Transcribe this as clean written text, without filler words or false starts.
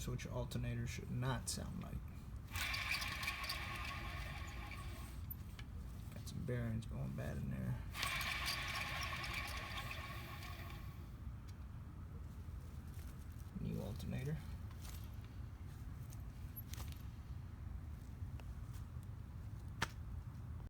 is what your alternator should not sound like. Got some bearings going bad in there. New alternator.